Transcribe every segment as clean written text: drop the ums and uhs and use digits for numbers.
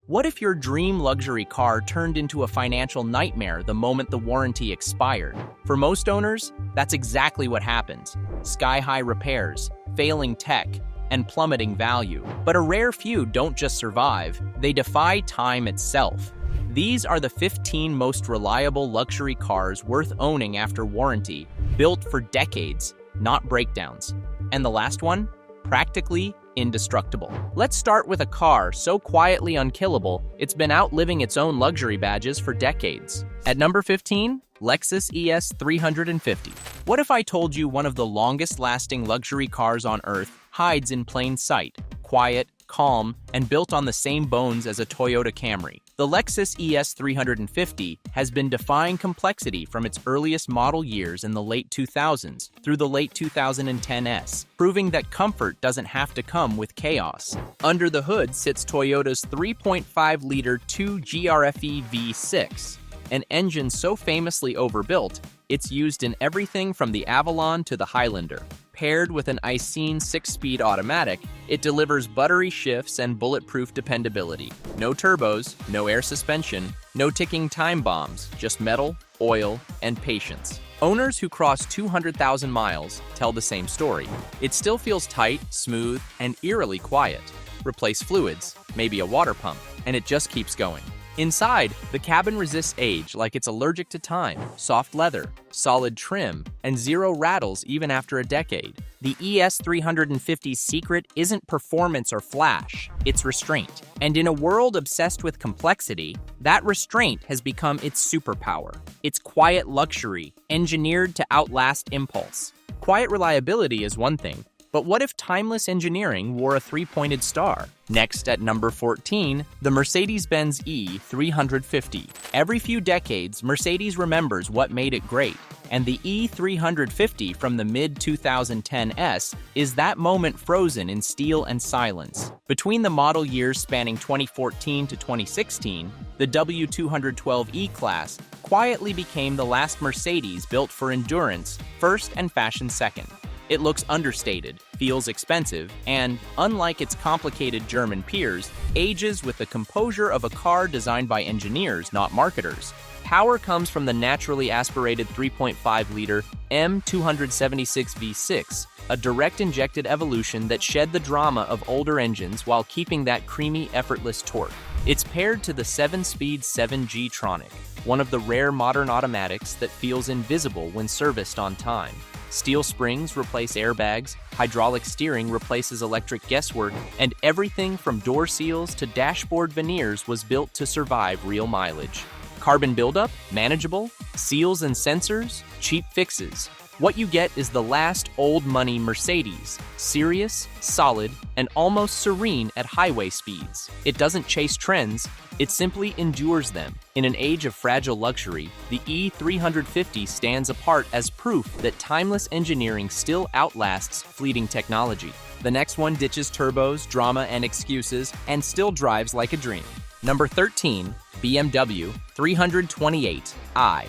What if your dream luxury car turned into a financial nightmare the moment the warranty expired? For most owners, that's exactly what happens. Sky-high repairs, failing tech, and plummeting value. But a rare few don't just survive, they defy time itself. These are the 15 most reliable luxury cars worth owning after warranty, built for decades, not breakdowns. And the last one? Practically indestructible. Let's start with a car so quietly unkillable, it's been outliving its own luxury badges for decades. At number 15, Lexus ES 350. What if I told you one of the longest-lasting luxury cars on Earth hides in plain sight, quiet, calm, and built on the same bones as a Toyota Camry? The Lexus ES 350 has been defying complexity from its earliest model years in the late 2000s through the late 2010s, proving that comfort doesn't have to come with chaos. Under the hood sits Toyota's 3.5-liter 2GRFE V6, an engine so famously overbuilt, it's used in everything from the Avalon to the Highlander. Paired with an Icene 6-speed automatic, it delivers buttery shifts and bulletproof dependability. No turbos, no air suspension, no ticking time bombs, just metal, oil, and patience. Owners who cross 200,000 miles tell the same story. It still feels tight, smooth, and eerily quiet. Replace fluids, maybe a water pump, and it just keeps going. Inside, the cabin resists age like it's allergic to time, soft leather, solid trim, and zero rattles even after a decade. The ES 350's secret isn't performance or flash, it's restraint. And in a world obsessed with complexity, that restraint has become its superpower. It's quiet luxury, engineered to outlast impulse. Quiet reliability is one thing, but what if timeless engineering wore a three-pointed star? Next, at number 14, the Mercedes-Benz E350. Every few decades, Mercedes remembers what made it great, and the E350 from the mid-2010s is that moment frozen in steel and silence. Between the model years spanning 2014 to 2016, the W212 E-Class quietly became the last Mercedes built for endurance first and fashion second. It looks understated, feels expensive, and, unlike its complicated German peers, ages with the composure of a car designed by engineers, not marketers. Power comes from the naturally aspirated 3.5-liter M276 V6, a direct-injected evolution that shed the drama of older engines while keeping that creamy, effortless torque. It's paired to the 7-speed 7G Tronic, one of the rare modern automatics that feels invisible when serviced on time. Steel springs replace airbags, hydraulic steering replaces electric guesswork, and everything from door seals to dashboard veneers was built to survive real mileage. Carbon buildup? Manageable. Seals and sensors? Cheap fixes. What you get is the last old-money Mercedes, serious, solid, and almost serene at highway speeds. It doesn't chase trends, it simply endures them. In an age of fragile luxury, the E350 stands apart as proof that timeless engineering still outlasts fleeting technology. The next one ditches turbos, drama, and excuses, and still drives like a dream. Number 13, BMW 328i.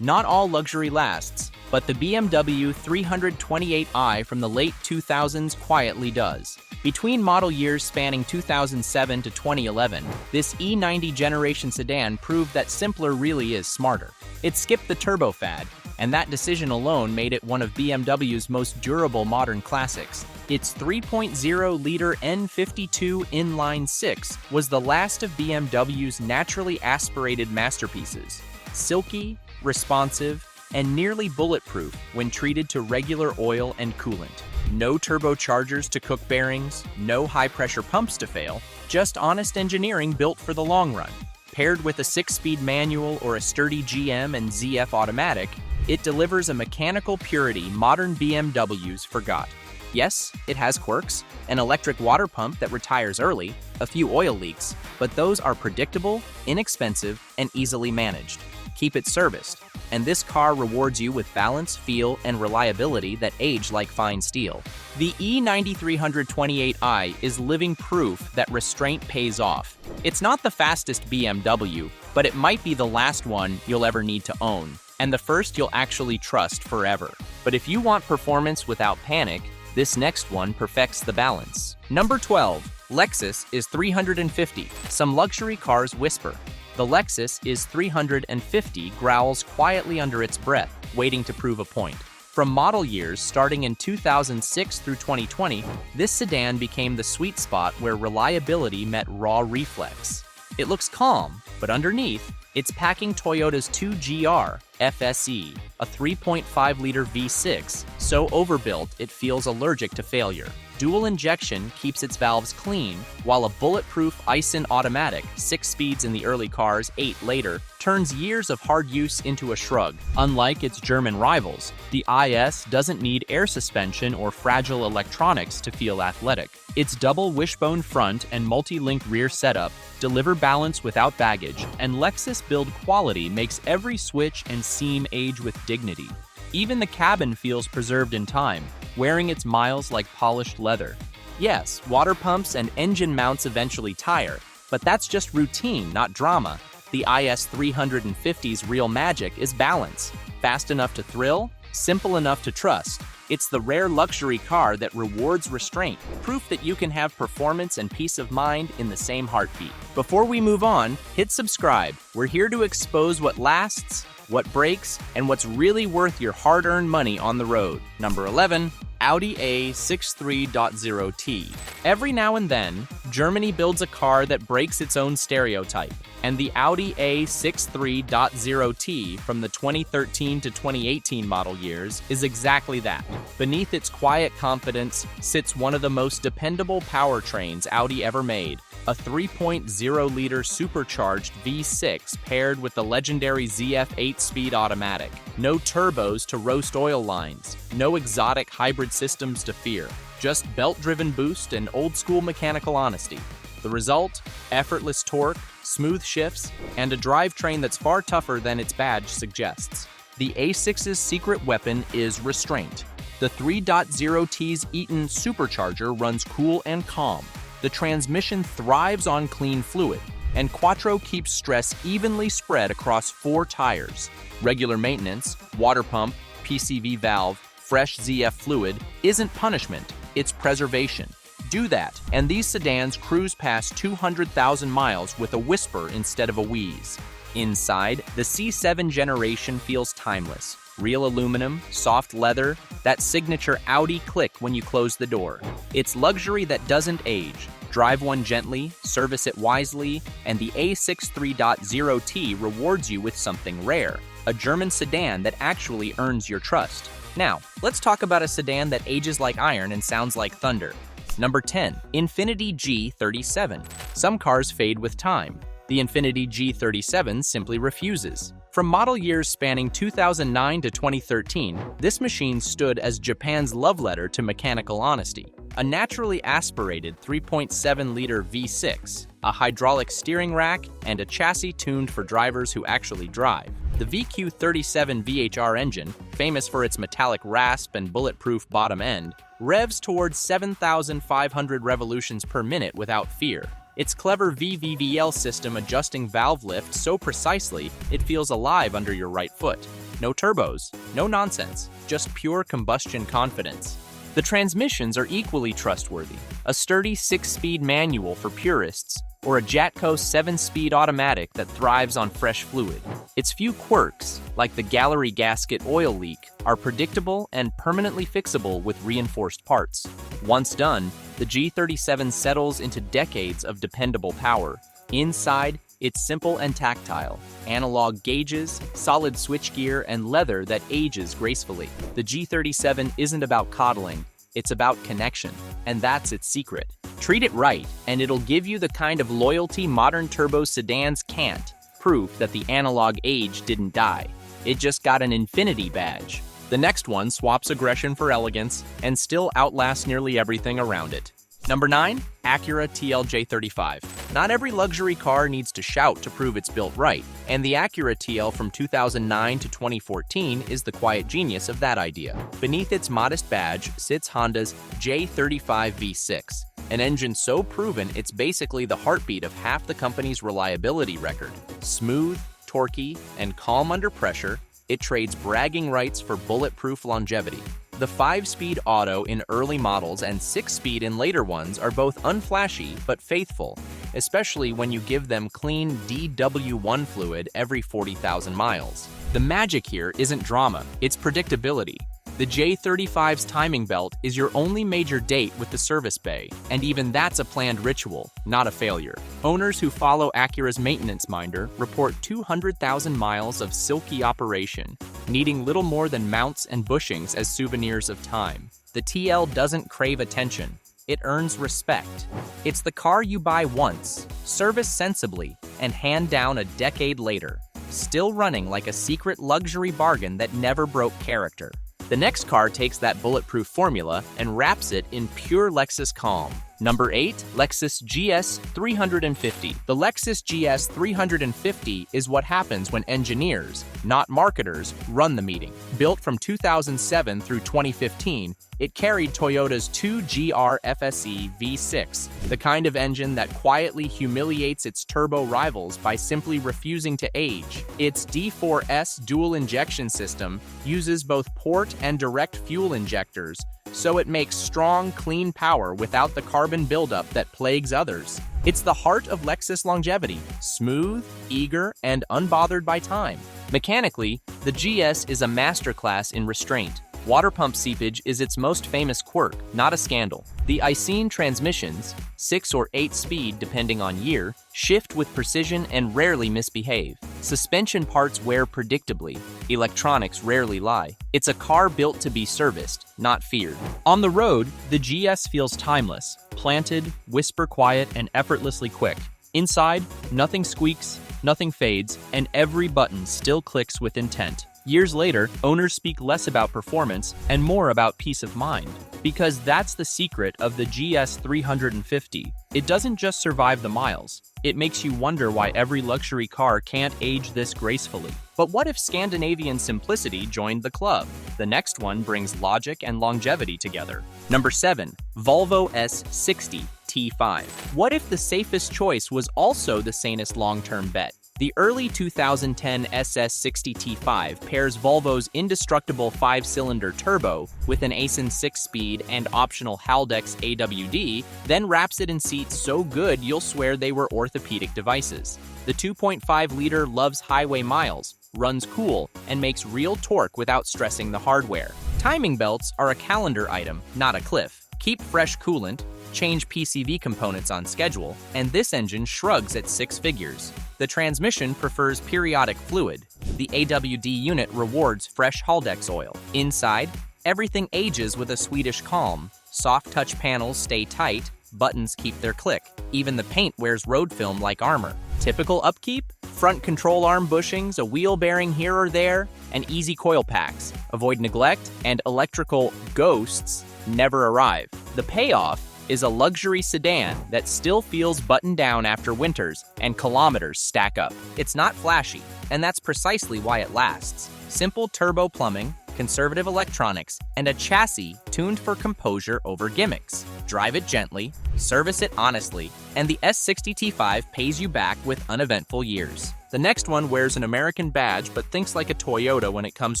Not all luxury lasts, but the BMW 328i from the late 2000s quietly does. Between model years spanning 2007 to 2011, this E90 generation sedan proved that simpler really is smarter. It skipped the turbo fad, and that decision alone made it one of BMW's most durable modern classics. Its 3.0-liter N52 inline-6 was the last of BMW's naturally aspirated masterpieces. Silky, responsive, and nearly bulletproof when treated to regular oil and coolant. No turbochargers to cook bearings, no high-pressure pumps to fail, just honest engineering built for the long run. Paired with a 6-speed manual or a sturdy GM and ZF automatic, it delivers a mechanical purity modern BMWs forgot. Yes, it has quirks, an electric water pump that retires early, a few oil leaks, but those are predictable, inexpensive, and easily managed. Keep it serviced, and this car rewards you with balance, feel, and reliability that age like fine steel. The E90 is living proof that restraint pays off. It's not the fastest BMW, but it might be the last one you'll ever need to own, and the first you'll actually trust forever. But if you want performance without panic, this next one perfects the balance. Number 12. Lexus is 350. Some luxury cars whisper. The Lexus is 350 growls quietly under its breath, waiting to prove a point. From model years starting in 2006 through 2020, this sedan became the sweet spot where reliability met raw reflex. It looks calm, but underneath, it's packing Toyota's 2GR FSE, a 3.5-liter V6, so overbuilt it feels allergic to failure. Dual injection keeps its valves clean, while a bulletproof Aisin automatic, 6 speeds in the early cars, 8 later, turns years of hard use into a shrug. Unlike its German rivals, the IS doesn't need air suspension or fragile electronics to feel athletic. Its double wishbone front and multi-link rear setup deliver balance without baggage, and Lexus build quality makes every switch and seam age with dignity. Even the cabin feels preserved in time, wearing its miles like polished leather. Yes, water pumps and engine mounts eventually tire, but that's just routine, not drama. The IS 350's real magic is balance. Fast enough to thrill, simple enough to trust. It's the rare luxury car that rewards restraint, proof that you can have performance and peace of mind in the same heartbeat. Before we move on, hit subscribe. We're here to expose what lasts, what breaks, and what's really worth your hard-earned money on the road. Number 11. Audi A6 T. Every now and then, Germany builds a car that breaks its own stereotype, and the Audi A6 T from the 2013 to 2018 model years is exactly that. Beneath its quiet confidence sits one of the most dependable powertrains Audi ever made, a 3.0-liter supercharged V6 paired with the legendary ZF 8-speed automatic. No turbos to roast oil lines, no exotic hybrid systems to fear, just belt-driven boost and old-school mechanical honesty. The result? Effortless torque, smooth shifts, and a drivetrain that's far tougher than its badge suggests. The A6's secret weapon is restraint. The 3.0T's Eaton supercharger runs cool and calm. The transmission thrives on clean fluid, and Quattro keeps stress evenly spread across 4 tires. Regular maintenance, water pump, PCV valve, fresh ZF fluid isn't punishment, it's preservation. Do that, and these sedans cruise past 200,000 miles with a whisper instead of a wheeze. Inside, the C7 generation feels timeless. Real aluminum, soft leather, that signature Audi click when you close the door. It's luxury that doesn't age. Drive one gently, service it wisely, and the A6 3.0T rewards you with something rare, a German sedan that actually earns your trust. Now, let's talk about a sedan that ages like iron and sounds like thunder. Number 10. Infiniti G37. Some cars fade with time. The Infiniti G37 simply refuses. From model years spanning 2009 to 2013, this machine stood as Japan's love letter to mechanical honesty. A naturally aspirated 3.7-liter V6, a hydraulic steering rack, and a chassis tuned for drivers who actually drive. The VQ37 VHR engine, famous for its metallic rasp and bulletproof bottom end, revs towards 7,500 revolutions per minute without fear. Its clever VVVL system adjusting valve lift so precisely it feels alive under your right foot. No turbos, no nonsense, just pure combustion confidence. The transmissions are equally trustworthy. A sturdy 6-speed manual for purists, or a Jatco 7-speed automatic that thrives on fresh fluid. Its few quirks, like the gallery gasket oil leak, are predictable and permanently fixable with reinforced parts. Once done, the G37 settles into decades of dependable power. Inside, it's simple and tactile. Analog gauges, solid switchgear, and leather that ages gracefully. The G37 isn't about coddling, it's about connection, and that's its secret. Treat it right, and it'll give you the kind of loyalty modern turbo sedans can't. Proof that the analog age didn't die. It just got an Infiniti badge. The next one swaps aggression for elegance and still outlasts nearly everything around it. Number 9. Acura TL J35. Not every luxury car needs to shout to prove it's built right, and the Acura TL from 2009 to 2014 is the quiet genius of that idea. Beneath its modest badge sits Honda's J35 V6, an engine so proven it's basically the heartbeat of half the company's reliability record. Smooth, torquey, and calm under pressure, it trades bragging rights for bulletproof longevity. The 5-speed auto in early models and 6-speed in later ones are both unflashy but faithful, especially when you give them clean DW1 fluid every 40,000 miles. The magic here isn't drama, it's predictability. The J35's timing belt is your only major date with the service bay, and even that's a planned ritual, not a failure. Owners who follow Acura's maintenance minder report 200,000 miles of silky operation, needing little more than mounts and bushings as souvenirs of time. The TL doesn't crave attention, it earns respect. It's the car you buy once, service sensibly, and hand down a decade later, still running like a secret luxury bargain that never broke character. The next car takes that bulletproof formula and wraps it in pure Lexus calm. Number 8. Lexus GS 350. The Lexus GS 350 is what happens when engineers, not marketers, run the meeting. Built from 2007 through 2015, it carried Toyota's 2GR FSE V6, the kind of engine that quietly humiliates its turbo rivals by simply refusing to age. Its D4S dual injection system uses both port and direct fuel injectors, so it makes strong, clean power without the carbon buildup that plagues others. It's the heart of Lexus longevity, smooth, eager, and unbothered by time. Mechanically, the GS is a masterclass in restraint. Water pump seepage is its most famous quirk, not a scandal. The Icene transmissions, 6 or 8 speed depending on year, shift with precision and rarely misbehave. Suspension parts wear predictably. Electronics rarely lie. It's a car built to be serviced, not feared. On the road, the GS feels timeless, planted, whisper quiet, and effortlessly quick. Inside, nothing squeaks, nothing fades, and every button still clicks with intent. Years later, owners speak less about performance and more about peace of mind. Because that's the secret of the GS 350. It doesn't just survive the miles. It makes you wonder why every luxury car can't age this gracefully. But what if Scandinavian simplicity joined the club? The next one brings logic and longevity together. Number 7. Volvo S60 T5. What if the safest choice was also the sanest long-term bet? The early 2010 SS60 T5 pairs Volvo's indestructible 5-cylinder turbo with an Aisin 6-speed and optional Haldex AWD, then wraps it in seats so good you'll swear they were orthopedic devices. The 2.5-liter loves highway miles, runs cool, and makes real torque without stressing the hardware. Timing belts are a calendar item, not a cliff. Keep fresh coolant, change PCV components on schedule, and this engine shrugs at 6 figures. The transmission prefers periodic fluid. The AWD unit rewards fresh Haldex oil. Inside, everything ages with a Swedish calm. Soft touch panels stay tight, buttons keep their click. Even the paint wears road film like armor. Typical upkeep? Front control arm bushings, a wheel bearing here or there, and easy coil packs. Avoid neglect, and electrical ghosts never arrive. The payoff is a luxury sedan that still feels buttoned down after winters and kilometers stack up. It's not flashy, and that's precisely why it lasts. Simple turbo plumbing, conservative electronics, and a chassis tuned for composure over gimmicks. Drive it gently, service it honestly, and the S60 T5 pays you back with uneventful years. The next one wears an American badge but thinks like a Toyota when it comes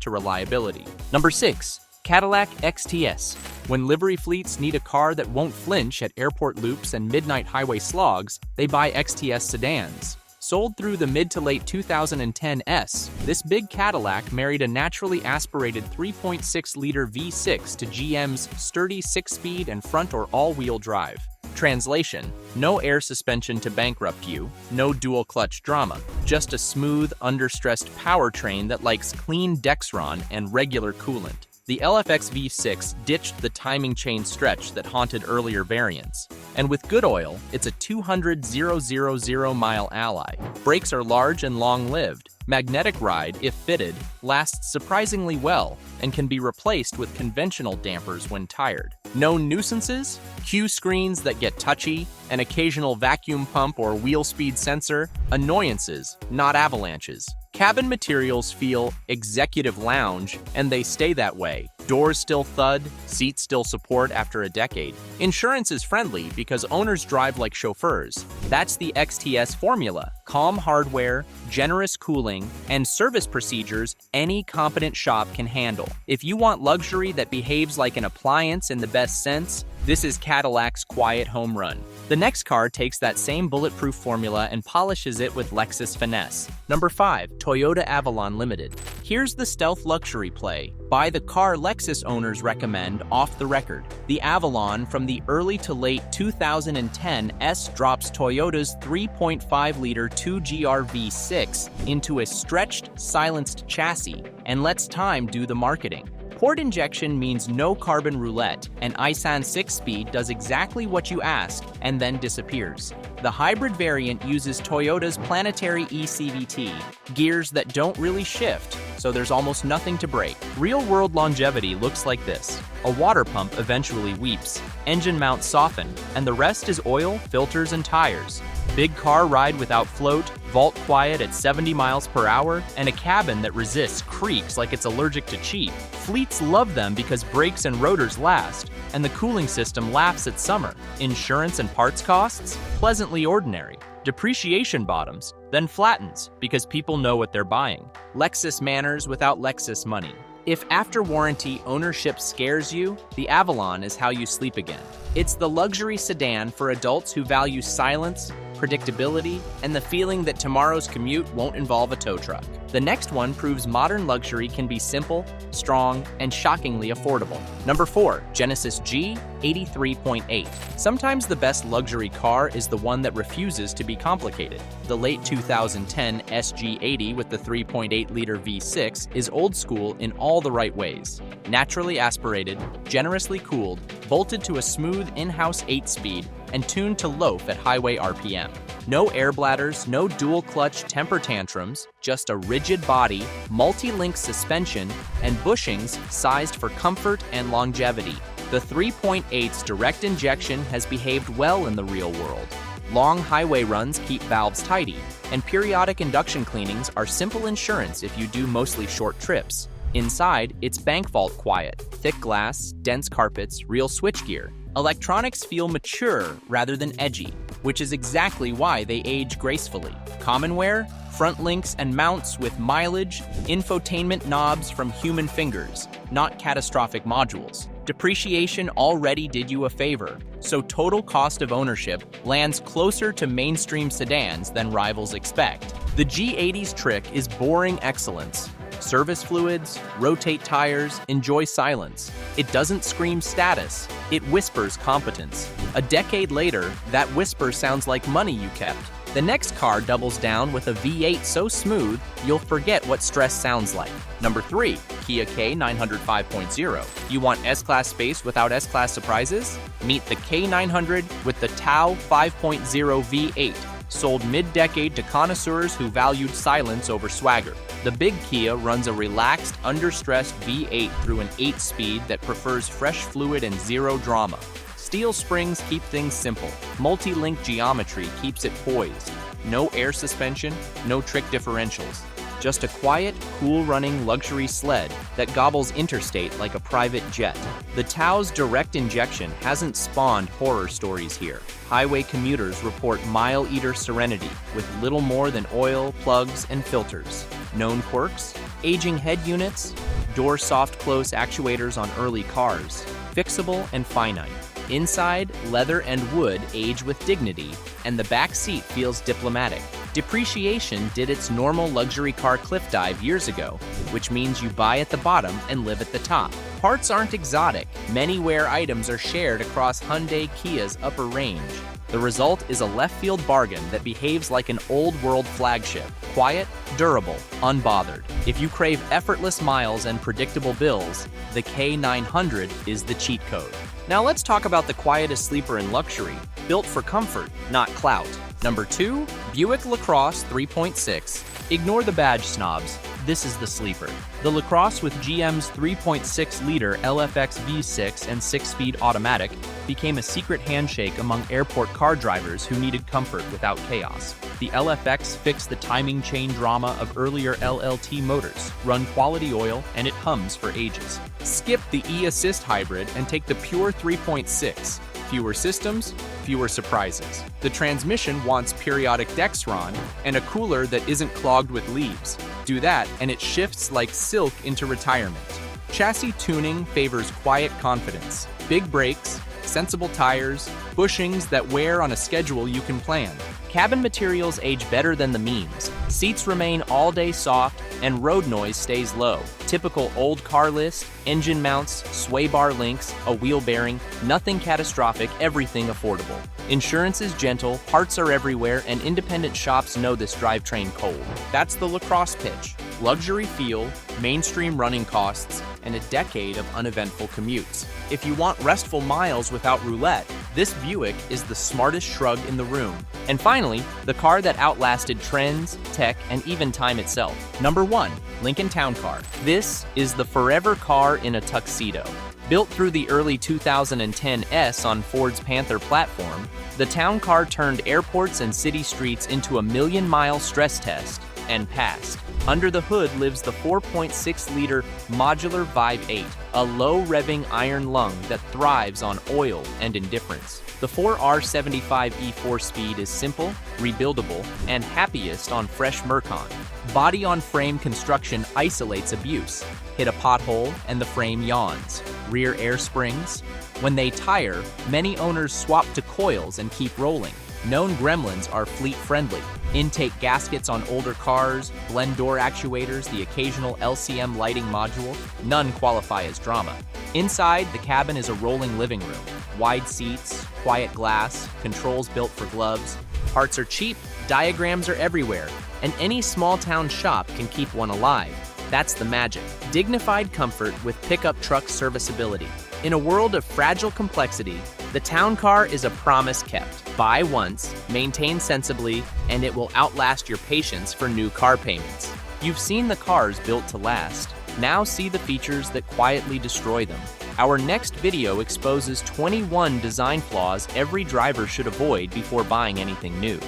to reliability. Number 6. Cadillac XTS. When livery fleets need a car that won't flinch at airport loops and midnight highway slogs, they buy XTS sedans. Sold through the mid to late 2010s, this big Cadillac married a naturally aspirated 3.6-liter V6 to GM's sturdy 6-speed and front or all-wheel drive. Translation: no air suspension to bankrupt you, no dual-clutch drama, just a smooth, understressed powertrain that likes clean Dexron and regular coolant. The LFX V6 ditched the timing chain stretch that haunted earlier variants. And with good oil, it's a 200,000-mile ally. Brakes are large and long-lived. Magnetic ride, if fitted, lasts surprisingly well and can be replaced with conventional dampers when tired. Known nuisances? Cue screens that get touchy, an occasional vacuum pump or wheel speed sensor. Annoyances, not avalanches. Cabin materials feel executive lounge, and they stay that way. Doors still thud, seats still support after a decade. Insurance is friendly because owners drive like chauffeurs. That's the XTS formula. Calm hardware, generous cooling, and service procedures any competent shop can handle. If you want luxury that behaves like an appliance in the best sense, this is Cadillac's quiet home run. The next car takes that same bulletproof formula and polishes it with Lexus finesse. Number 5. Toyota Avalon Limited. Here's the stealth luxury play. Buy the car Lexus owners recommend off the record. The Avalon from the early to late 2010s drops Toyota's 3.5-liter 2GR V6 into a stretched, silenced chassis and lets time do the marketing. Port injection means no carbon roulette, and ISAN 6-speed does exactly what you ask and then disappears. The hybrid variant uses Toyota's planetary eCVT, gears that don't really shift, so there's almost nothing to break. Real-world longevity looks like this. A water pump eventually weeps, engine mounts soften, and the rest is oil, filters, and tires. Big car ride without float, vault quiet at 70 miles per hour, and a cabin that resists creaks like it's allergic to cheap. Fleets love them because brakes and rotors last, and the cooling system laughs at summer. Insurance and parts costs? Pleasantly ordinary. Depreciation bottoms, then flattens because people know what they're buying. Lexus manners without Lexus money. If after warranty ownership scares you, the Avalon is how you sleep again. It's the luxury sedan for adults who value silence, predictability, and the feeling that tomorrow's commute won't involve a tow truck. The next one proves modern luxury can be simple, strong, and shockingly affordable. Number 4. Genesis G 83.8. Sometimes the best luxury car is the one that refuses to be complicated. The late 2010 SG80 with the 3.8-liter V6 is old school in all the right ways. Naturally aspirated, generously cooled, bolted to a smooth in-house 8-speed, and tuned to loaf at highway RPM. No air bladders, no dual-clutch temper tantrums, just a rigid body, multi-link suspension, and bushings sized for comfort and longevity. The 3.8's direct injection has behaved well in the real world. Long highway runs keep valves tidy, and periodic induction cleanings are simple insurance if you do mostly short trips. Inside, it's bank vault quiet, thick glass, dense carpets, real switchgear. Electronics feel mature rather than edgy, which is exactly why they age gracefully. Common wear? Front links and mounts with mileage, infotainment knobs from human fingers, not catastrophic modules. Depreciation already did you a favor, so total cost of ownership lands closer to mainstream sedans than rivals expect. The G80's trick is boring excellence. Service fluids, rotate tires, enjoy silence. It doesn't scream status, it whispers competence. A decade later, that whisper sounds like money you kept. The next car doubles down with a V8 so smooth, you'll forget what stress sounds like. Number 3. Kia K900 5.0. You want S-Class space without S-Class surprises? Meet the K900 with the Tau 5.0 V8. Sold mid-decade to connoisseurs who valued silence over swagger. The big Kia runs a relaxed, under-stressed V8 through an 8-speed that prefers fresh fluid and zero drama. Steel springs keep things simple. Multi-link geometry keeps it poised. No air suspension, no trick differentials. Just a quiet, cool-running luxury sled that gobbles interstate like a private jet. The Tau's direct injection hasn't spawned horror stories here. Highway commuters report mile-eater serenity with little more than oil, plugs, and filters. Known quirks? Aging head units, door soft-close actuators on early cars, fixable and finite. Inside, leather and wood age with dignity, and the back seat feels diplomatic. Depreciation did its normal luxury car cliff dive years ago, which means you buy at the bottom and live at the top. Parts aren't exotic. Many wear items are shared across Hyundai Kia's upper range. The result is a left-field bargain that behaves like an old-world flagship. Quiet, durable, unbothered. If you crave effortless miles and predictable bills, the K900 is the cheat code. Now let's talk about the quietest sleeper in luxury, built for comfort, not clout. Number 2, Buick LaCrosse 3.6. Ignore the badge snobs. This is the sleeper. The LaCrosse with GM's 3.6-liter LFX V6 and 6-speed automatic became a secret handshake among airport car drivers who needed comfort without chaos. The LFX fixed the timing chain drama of earlier LLT motors, run quality oil, and it hums for ages. Skip the E-Assist hybrid and take the pure 3.6. Fewer systems, fewer surprises. The transmission wants periodic Dexron and a cooler that isn't clogged with leaves. Do that and it shifts like silk into retirement. Chassis tuning favors quiet confidence. Big brakes, sensible tires, bushings that wear on a schedule you can plan. Cabin materials age better than the memes. Seats remain all-day soft, and road noise stays low. Typical old car list, engine mounts, sway bar links, a wheel bearing, nothing catastrophic, everything affordable. Insurance is gentle, parts are everywhere, and independent shops know this drivetrain cold. That's the LaCrosse pitch. Luxury feel, mainstream running costs, and a decade of uneventful commutes. If you want restful miles without roulette, this Buick is the smartest shrug in the room. And finally, the car that outlasted trends, tech, and even time itself. Number 1, Lincoln Town Car. This is the forever car in a tuxedo. Built through the early 2010 S on Ford's Panther platform, the Town Car turned airports and city streets into a million-mile stress test and passed. Under the hood lives the 4.6-liter modular Vibe 8, a low-revving iron lung that thrives on oil and indifference. The 4R75 E4 speed is simple, rebuildable, and happiest on fresh Mercon. Body-on-frame construction isolates abuse. Hit a pothole and the frame yawns. Rear air springs. When they tire, many owners swap to coils and keep rolling. Known gremlins are fleet-friendly. Intake gaskets on older cars, blend door actuators, the occasional LCM lighting module, none qualify as drama. Inside, the cabin is a rolling living room. Wide seats, quiet glass, controls built for gloves. Parts are cheap, diagrams are everywhere, and any small-town shop can keep one alive. That's the magic. Dignified comfort with pickup truck serviceability. In a world of fragile complexity, the Town Car is a promise kept. Buy once, maintain sensibly, and it will outlast your patience for new car payments. You've seen the cars built to last. Now see the features that quietly destroy them. Our next video exposes 21 design flaws every driver should avoid before buying anything new.